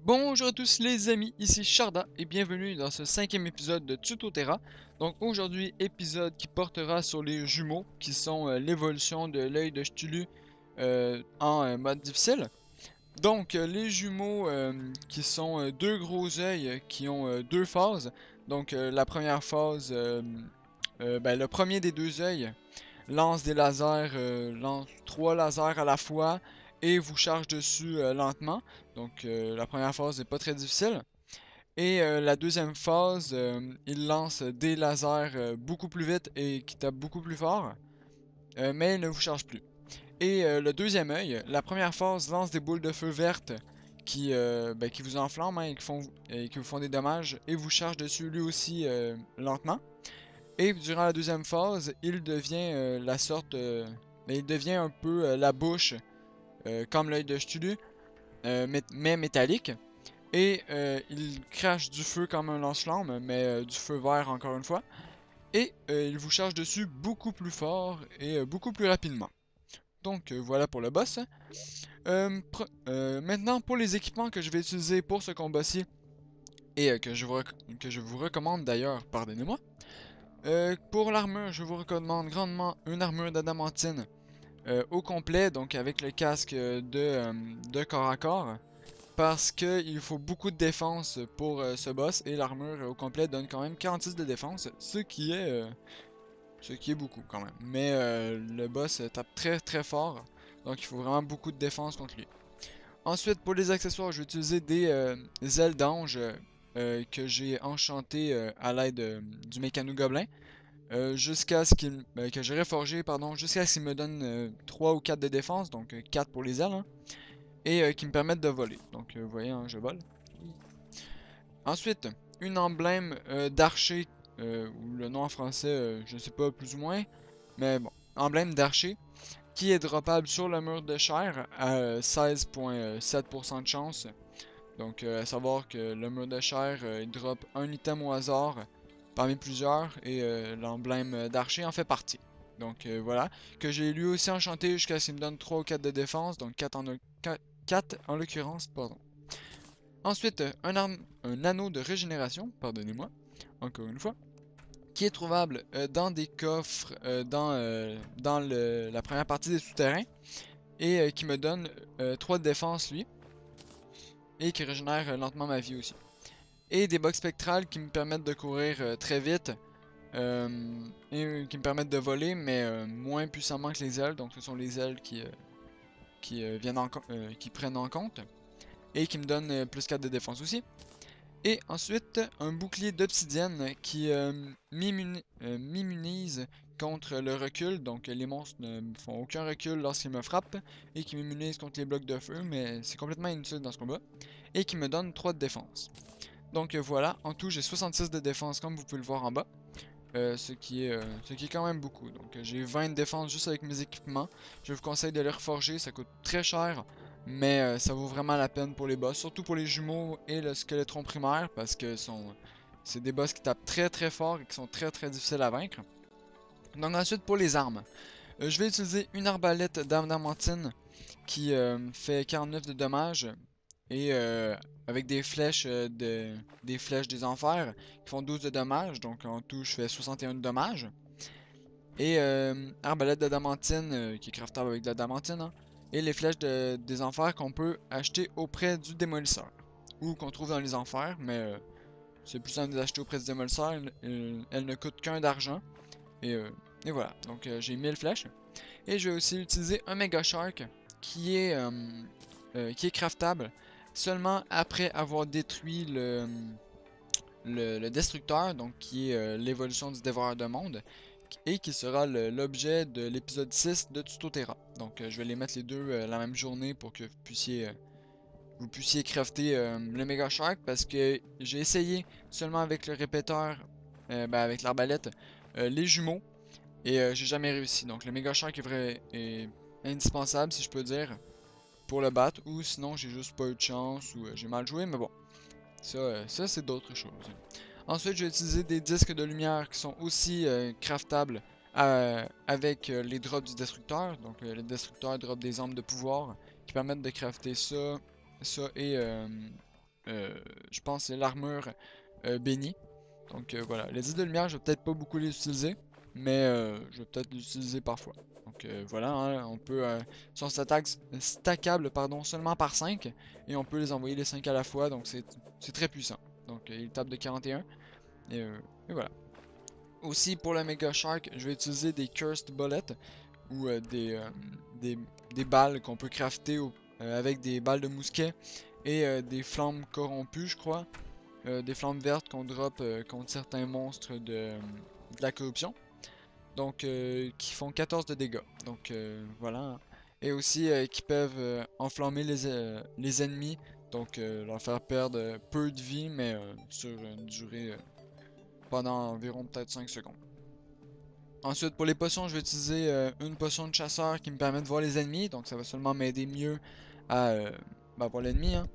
Bonjour à tous les amis, ici Sharda et bienvenue dans ce cinquième épisode de Tutoterra. Donc aujourd'hui, épisode qui portera sur les jumeaux, qui sont l'évolution de l'œil de Cthulhu en mode difficile. Donc les jumeaux qui sont deux gros œils qui ont deux phases. Donc la première phase, le premier des deux œils lance des lasers, lance trois lasers à la fois et vous charge dessus lentement. Donc la première phase n'est pas très difficile. Et la deuxième phase, il lance des lasers beaucoup plus vite et qui tapent beaucoup plus fort, mais il ne vous charge plus. Et le deuxième œil, la première phase lance des boules de feu vertes qui vous enflamment hein, et qui vous font des dommages et vous charge dessus lui aussi lentement. Et durant la deuxième phase, il devient il devient un peu la bouche, comme l'œil de Cthulhu, mais métallique. Et il crache du feu comme un lance-flamme, mais du feu vert encore une fois. Et il vous charge dessus beaucoup plus fort et beaucoup plus rapidement. Donc voilà pour le boss. Maintenant pour les équipements que je vais utiliser pour ce combat-ci, et que je vous recommande d'ailleurs, pardonnez-moi. Pour l'armure, je vous recommande grandement une armure d'adamantine au complet, donc avec le casque de corps à corps, parce qu'il faut beaucoup de défense pour ce boss, et l'armure au complet donne quand même 46 de défense, ce qui est beaucoup quand même. Mais le boss tape très très fort, donc il faut vraiment beaucoup de défense contre lui. Ensuite, pour les accessoires, je vais utiliser des ailes d'ange que j'ai enchantées à l'aide du mécano gobelin. Jusqu'à ce que j'ai reforgé, pardon, jusqu'à ce qu'il me donne 3 ou 4 de défense, donc 4 pour les ailes, hein, et qui me permettent de voler. Donc vous voyez, hein, je vole. Ensuite, une emblème d'archer, ou le nom en français, je ne sais pas plus ou moins, mais bon, emblème d'archer, qui est droppable sur le mur de chair à 16,7% de chance. Donc, à savoir que le mur de chair, il drop un item au hasard parmi plusieurs et l'emblème d'archer en fait partie. Donc, voilà. Que j'ai lui aussi enchanté jusqu'à ce qu'il me donne 3 ou 4 de défense, donc 4 en l'occurrence, pardon. Ensuite, un anneau de régénération, pardonnez-moi, encore une fois, qui est trouvable dans des coffres dans la première partie des souterrains et qui me donne 3 de défense lui et qui régénère lentement ma vie aussi. Et des box spectrales qui me permettent de courir très vite et qui me permettent de voler, mais moins puissamment que les ailes. Donc ce sont les ailes qui prennent en compte et qui me donnent plus 4 de défense aussi. Et ensuite, un bouclier d'obsidienne qui m'immunise contre le recul. Donc les monstres ne me font aucun recul lorsqu'ils me frappent et qui m'immunise contre les blocs de feu, mais c'est complètement inutile dans ce combat. Et qui me donne 3 de défense. Donc voilà, en tout j'ai 66 de défense comme vous pouvez le voir en bas. Ce qui est quand même beaucoup. Donc j'ai 20 de défense juste avec mes équipements. Je vous conseille de les reforger, ça coûte très cher. Mais ça vaut vraiment la peine pour les boss. Surtout pour les jumeaux et le squelettron primaire. Parce que c'est des boss qui tapent très très fort et qui sont très très difficiles à vaincre. Donc ensuite pour les armes. Je vais utiliser une arbalète d'adamantine qui fait 49 de dommages et avec des flèches des enfers qui font 12 de dommages, donc en tout je fais 61 de dommages. Et arbalète d'adamantine qui est craftable avec de l'adamantine, hein, et les flèches des enfers qu'on peut acheter auprès du démolisseur ou qu'on trouve dans les enfers, mais c'est plus simple de les acheter auprès du démolisseur. Elles ne coûtent qu'un d'argent et, euh, et voilà. Donc j'ai 1000 flèches. Et je vais aussi utiliser un Mega Shark qui est craftable seulement après avoir détruit le destructeur, donc qui est l'évolution du dévoreur de monde, et qui sera l'objet de l'épisode 6 de Tutoterra. Donc je vais les mettre les deux la même journée pour que vous puissiez crafter le Mega Shark, parce que j'ai essayé seulement avec le répéteur, avec l'arbalète, les jumeaux, et j'ai jamais réussi. Donc le Mega Shark est indispensable, si je peux dire, pour le battre, ou sinon j'ai juste pas eu de chance, ou j'ai mal joué, mais bon, ça c'est d'autres choses. Ensuite, j'ai utilisé des disques de lumière qui sont aussi craftables avec les drops du destructeur. Donc le destructeur drop des armes de pouvoir qui permettent de crafter ça je pense que c'est l'armure bénie. Donc voilà, les 10 de lumière, je vais peut-être pas beaucoup les utiliser, mais je vais peut-être les utiliser parfois. Donc voilà, hein, on peut, sont stackables pardon, seulement par 5, et on peut les envoyer les 5 à la fois, donc c'est très puissant. Donc il tape de 41, et voilà. Aussi pour le Mega Shark, je vais utiliser des Cursed Bullets, ou des, des balles qu'on peut crafter avec des balles de mousquet, et des flammes corrompues, je crois. Des flammes vertes qu'on drop contre certains monstres de la corruption. Donc, qui font 14 de dégâts. Donc, voilà. Et aussi, qui peuvent enflammer les ennemis. Donc, leur faire perdre peu de vie, mais sur une durée pendant environ peut-être 5 secondes. Ensuite, pour les potions, je vais utiliser une potion de chasseur qui me permet de voir les ennemis. Donc, ça va seulement m'aider mieux à voir l'ennemi, hein.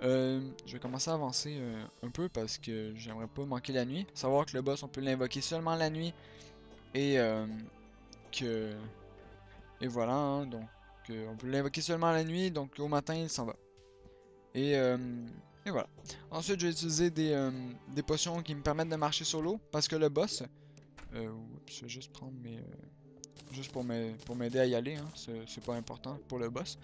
Je vais commencer à avancer un peu parce que j'aimerais pas manquer la nuit. Savoir que le boss, on peut l'invoquer seulement la nuit et que et voilà, hein, donc on peut l'invoquer seulement la nuit, donc au matin il s'en va. Et, euh, et voilà. Ensuite, je vais utiliser des potions qui me permettent de marcher sur l'eau parce que le boss, je vais juste prendre mes juste pour m'aider à y aller, hein, c'est pas important pour le boss.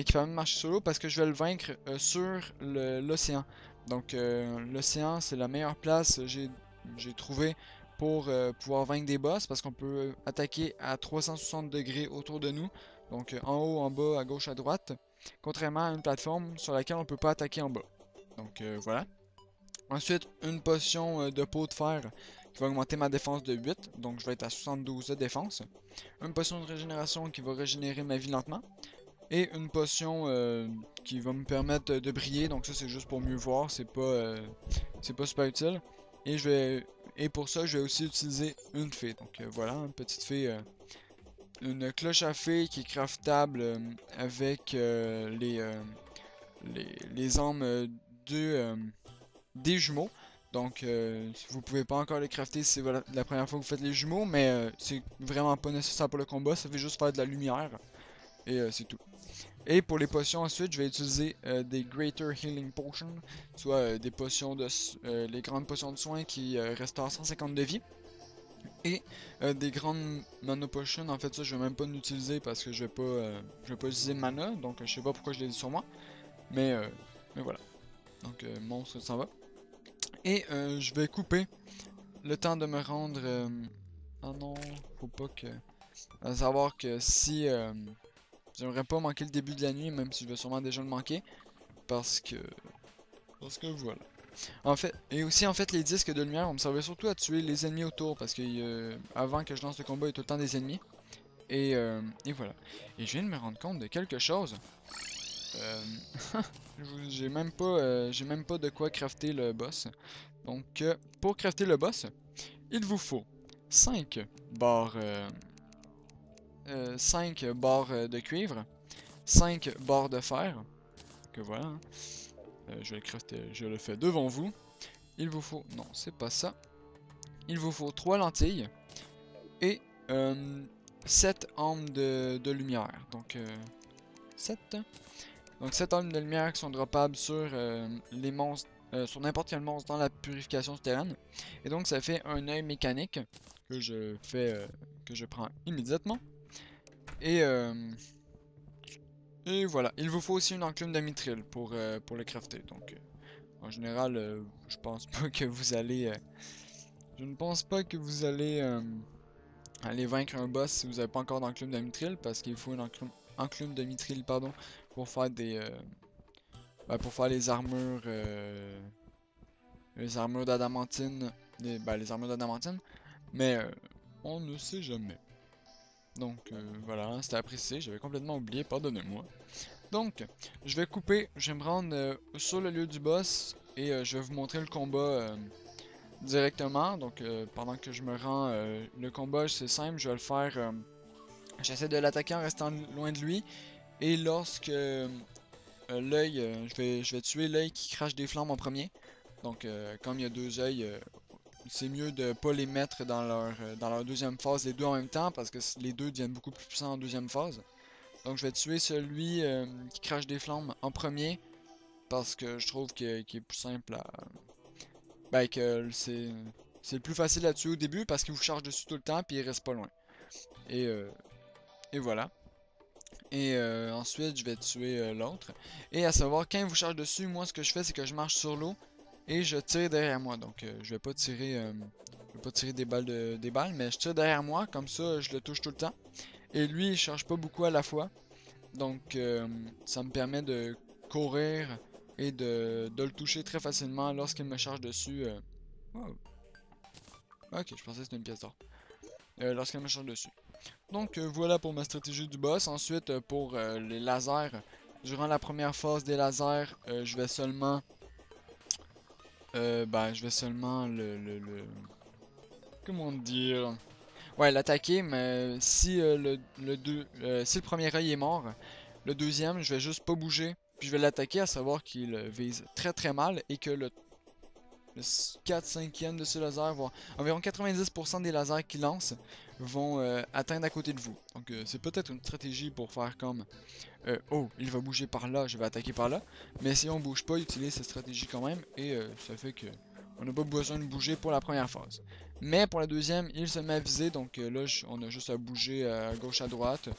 Qui permet de marcher sur l'eau parce que je vais le vaincre sur l'océan. Donc l'océan c'est la meilleure place j'ai trouvé pour pouvoir vaincre des boss parce qu'on peut attaquer à 360 degrés autour de nous. Donc en haut, en bas, à gauche, à droite. Contrairement à une plateforme sur laquelle on peut pas attaquer en bas. Donc voilà. Ensuite, une potion de peau de fer qui va augmenter ma défense de 8. Donc je vais être à 72 de défense. Une potion de régénération qui va régénérer ma vie lentement. Et une potion qui va me permettre de briller, donc ça c'est juste pour mieux voir, c'est pas super utile. Et pour ça je vais aussi utiliser une fée. Donc voilà, une petite fée, une cloche à fée qui est craftable avec les armes des jumeaux. Donc vous pouvez pas encore les crafter si c'est la première fois que vous faites les jumeaux, mais c'est vraiment pas nécessaire pour le combat, ça fait juste faire de la lumière. Et c'est tout. Et pour les potions ensuite, je vais utiliser des Greater Healing Potions, soit des potions les grandes potions de soins qui restaurent 150 de vie. Et des grandes Mana Potions, en fait ça je vais même pas l'utiliser parce que je vais pas utiliser mana, donc je sais pas pourquoi je l'ai dit sur moi. Mais, mais voilà. Donc monstre s'en va. Et je vais couper le temps de me rendre... Ah non, faut pas que... À savoir que si... j'aimerais pas manquer le début de la nuit, même si je vais sûrement déjà le manquer. Parce que... Parce que voilà. En fait, et aussi en fait les disques de lumière vont me servir surtout à tuer les ennemis autour. Parce que avant que je lance le combat, il y a tout le temps des ennemis. Et voilà. Et je viens de me rendre compte de quelque chose. Euh, j'ai même pas de quoi crafter le boss. Donc pour crafter le boss, il vous faut 5 barres, 5 barres de cuivre, 5 barres de fer, que voilà, hein. Je vais le crafter, je le fais devant vous. Il vous faut, non c'est pas ça, il vous faut 3 lentilles et 7 armes de lumière, donc 7. Donc 7 armes de lumière qui sont droppables sur les monstres, sur n'importe quel monstre dans la purification souterraine. Et donc ça fait un œil mécanique que je fais, que je prends immédiatement. Et, et voilà, il vous faut aussi une enclume de mithril pour le crafter. Donc en général, je pense pas que vous allez, je ne pense pas que vous allez aller vaincre un boss si vous n'avez pas encore d'enclume de mithril parce qu'il faut une enclume de mithril, pardon, pour faire pour faire les armures d'adamantine, les armures d'adamantine, mais on ne sait jamais. Donc voilà, hein, c'était apprécié, j'avais complètement oublié, pardonnez-moi. Donc, je vais me rendre sur le lieu du boss et je vais vous montrer le combat directement. Donc pendant que je me rends, le combat c'est simple, je vais le faire, j'essaie de l'attaquer en restant loin de lui. Et lorsque l'œil, je vais tuer l'œil qui crache des flammes en premier. Donc comme il y a deux œils, c'est mieux de pas les mettre dans leur deuxième phase les deux en même temps parce que les deux deviennent beaucoup plus puissants en deuxième phase. Donc je vais tuer celui qui crache des flammes en premier parce que je trouve qu'il est plus simple à... Ben, que c'est le plus facile à tuer au début parce qu'il vous charge dessus tout le temps puis il reste pas loin. Et, euh, et voilà. Et ensuite, je vais tuer l'autre. Et à savoir, quand il vous charge dessus, moi ce que je fais, c'est que je marche sur l'eau et je tire derrière moi. Donc je vais pas tirer des balles, mais je tire derrière moi, comme ça je le touche tout le temps. Et lui, il charge pas beaucoup à la fois. Donc ça me permet de courir et de le toucher très facilement lorsqu'il me charge dessus. Wow. Ok, je pensais que c'était une pièce d'or. Lorsqu'il me charge dessus. Donc voilà pour ma stratégie du boss. Ensuite pour les lasers, durant la première phase des lasers, je vais seulement comment dire? Ouais, l'attaquer, mais si si le premier œil est mort, le deuxième, je vais juste pas bouger, puis je vais l'attaquer, à savoir qu'il vise très très mal et que le 4/5e de ce laser, voire environ 90% des lasers qu'il lance vont atteindre à côté de vous. Donc c'est peut-être une stratégie pour faire comme oh, il va bouger par là, je vais attaquer par là. Mais si on bouge pas, il utilise cette stratégie quand même et ça fait que on n'a pas besoin de bouger pour la première phase. Mais pour la deuxième, il se met à viser, donc là on a juste à bouger à gauche à droite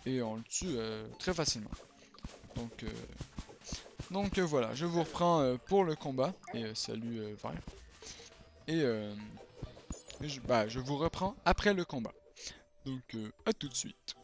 et on le tue très facilement. Donc voilà, je vous reprends pour le combat et salut Vert. Et je vous reprends après le combat. Donc à tout de suite.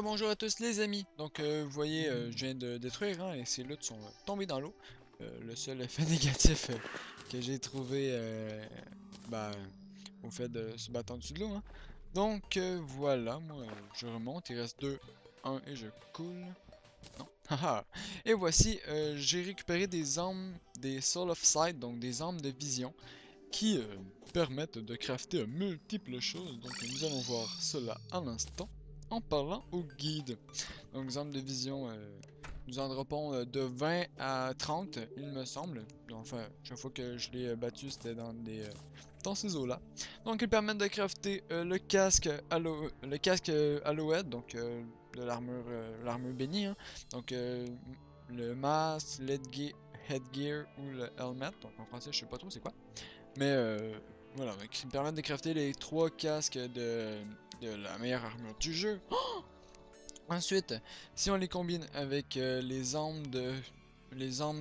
Bonjour à tous les amis. Donc vous voyez, je viens de détruire et ces luttes sont tombées dans l'eau. Le seul effet négatif que j'ai trouvé bah, au fait de se battre en dessous de l'eau. Hein. Donc voilà, moi je remonte, il reste 2, 1 et je coule. Non. Haha. Et voici, j'ai récupéré des armes, des Soul of Sight, donc des armes de vision, qui permettent de crafter multiples choses. Donc nous allons voir cela à l'instant en parlant au guide. Donc les armes de vision, nous en dropons de 20 à 30, il me semble. Enfin, chaque fois que je l'ai battu, c'était dans ces eaux-là. Donc ils permettent de crafter le casque Alouette, donc de l'armure bénie. Hein. Donc le masque, headgear ou le helmet. Donc en français, je sais pas trop c'est quoi. Mais Voilà, qui me permettent de crafter les 3 casques de la meilleure armure du jeu. Ensuite, si on les combine avec les armes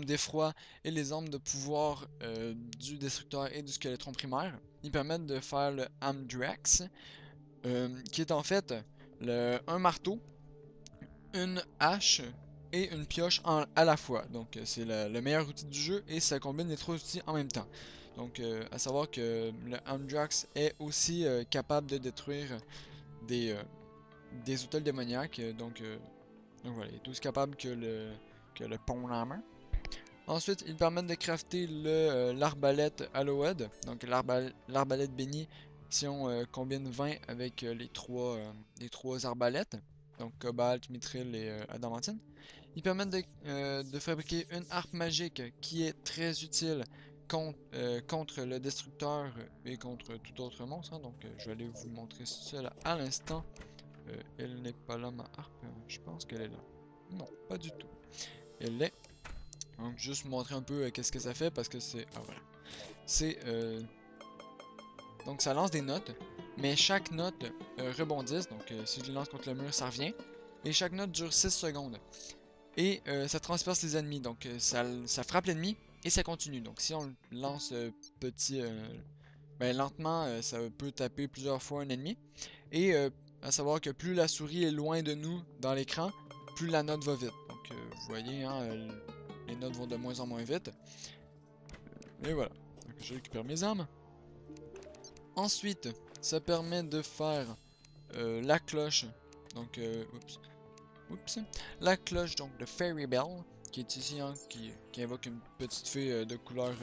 d'effroi et les armes de pouvoir du destructeur et du squeletron primaire, ils permettent de faire le Amdrax, qui est en fait un marteau, une hache et une pioche à la fois. Donc c'est le meilleur outil du jeu et ça combine les 3 outils en même temps. Donc à savoir que le Amdrax est aussi capable de détruire des, euh, des hôtels démoniaques. Donc voilà, il est aussi capable que le pont en main. Ensuite, ils permettent de crafter l'arbalète Hallowed, donc l'arbalète bénie, si on combine 20 avec les trois arbalètes, donc cobalt, mithril et adamantine. Ils permettent de fabriquer une harpe magique qui est très utile contre le destructeur et contre tout autre monstre, hein. Donc je vais aller vous montrer cela à l'instant. Elle n'est pas là, ma harpe. Je pense qu'elle est là. Non, pas du tout. Elle est. Donc, juste vous montrer un peu qu'est-ce que ça fait parce que c'est. Ah, voilà. C'est. Donc, ça lance des notes, mais chaque note rebondisse. Donc, si je les lance contre le mur, ça revient. Et chaque note dure 6 secondes. Et ça transperce les ennemis. Donc, ça frappe l'ennemi et ça continue. Donc, si on le lance petit. Ben, lentement, ça peut taper plusieurs fois un ennemi. Et à savoir que plus la souris est loin de nous dans l'écran, plus la note va vite. Donc vous voyez, hein, les notes vont de moins en moins vite. Et voilà. Donc je récupère mes armes. Ensuite, ça permet de faire la cloche. Donc, oups. La cloche donc de Fairy Bell, qui est ici, hein, qui invoque une petite fée de couleur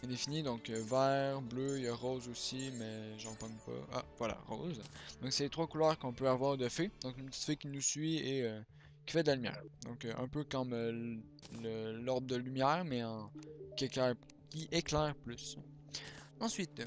indéfini, donc vert, bleu, il y a rose aussi, mais j'en pogne pas. Ah, voilà, rose. Donc c'est les 3 couleurs qu'on peut avoir de fée. Donc une petite fée qui nous suit et qui fait de la lumière. Donc un peu comme l'orbe de lumière, mais qui éclaire plus. Ensuite,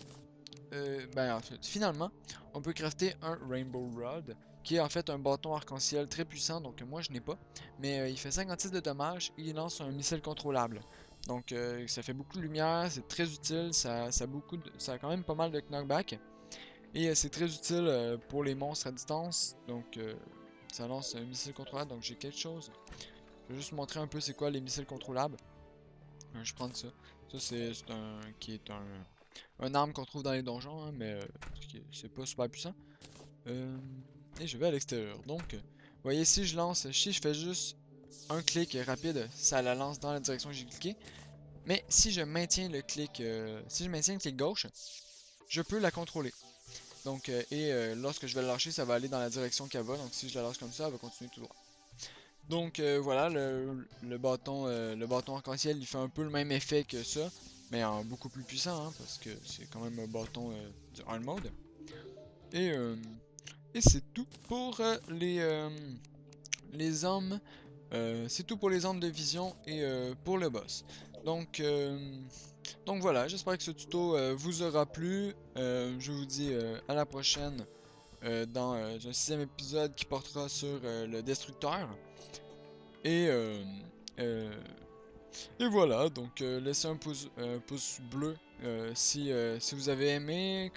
finalement, on peut crafter un Rainbow Rod, qui est en fait un bâton arc-en-ciel très puissant, donc moi je n'ai pas, mais il fait 56 de dommages et il lance un missile contrôlable. Donc ça fait beaucoup de lumière, c'est très utile, ça a quand même pas mal de knockback, et c'est très utile pour les monstres à distance, donc ça lance un missile contrôlable, donc j'ai quelque chose. Je vais juste vous montrer un peu c'est quoi les missiles contrôlables. Je vais prendre ça. Ça c'est un arme qu'on trouve dans les donjons, hein, mais c'est pas super puissant. Et je vais à l'extérieur. Donc, vous voyez, si je fais juste un clic rapide, ça la lance dans la direction que j'ai cliqué. Mais si je maintiens le clic gauche, je peux la contrôler. Donc, lorsque je vais la lâcher, ça va aller dans la direction qu'elle va. Donc, si je la lâche comme ça, elle va continuer tout droit. Donc, voilà, le bâton arc-en-ciel, il fait un peu le même effet que ça, mais en beaucoup plus puissant, hein, parce que c'est quand même un bâton du hard mode. Et, euh, et c'est tout pour les armes. C'est tout pour les armes de vision et pour le boss. Donc, donc voilà, j'espère que ce tuto vous aura plu. Je vous dis à la prochaine dans un 6e épisode qui portera sur le destructeur. Et, euh, euh, et voilà, donc laissez un pouce bleu si vous avez aimé.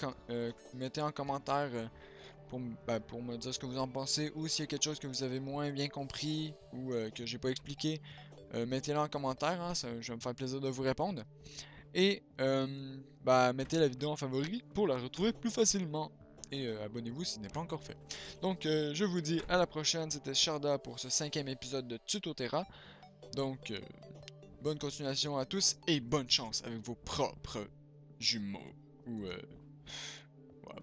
Mettez en commentaire pour me dire ce que vous en pensez, ou s'il y a quelque chose que vous avez moins bien compris ou que j'ai pas expliqué, mettez-le en commentaire, hein, je vais me faire plaisir de vous répondre. Et mettez la vidéo en favori pour la retrouver plus facilement. Et abonnez-vous si ce n'est pas encore fait. Donc je vous dis à la prochaine, c'était Sharda pour ce 5e épisode de Tutoterra. Donc bonne continuation à tous et bonne chance avec vos propres jumeaux. Ou ouais,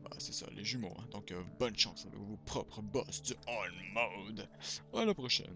bah c'est ça, les jumeaux, hein. Donc bonne chance avec vos propres boss du hard mode. À la prochaine.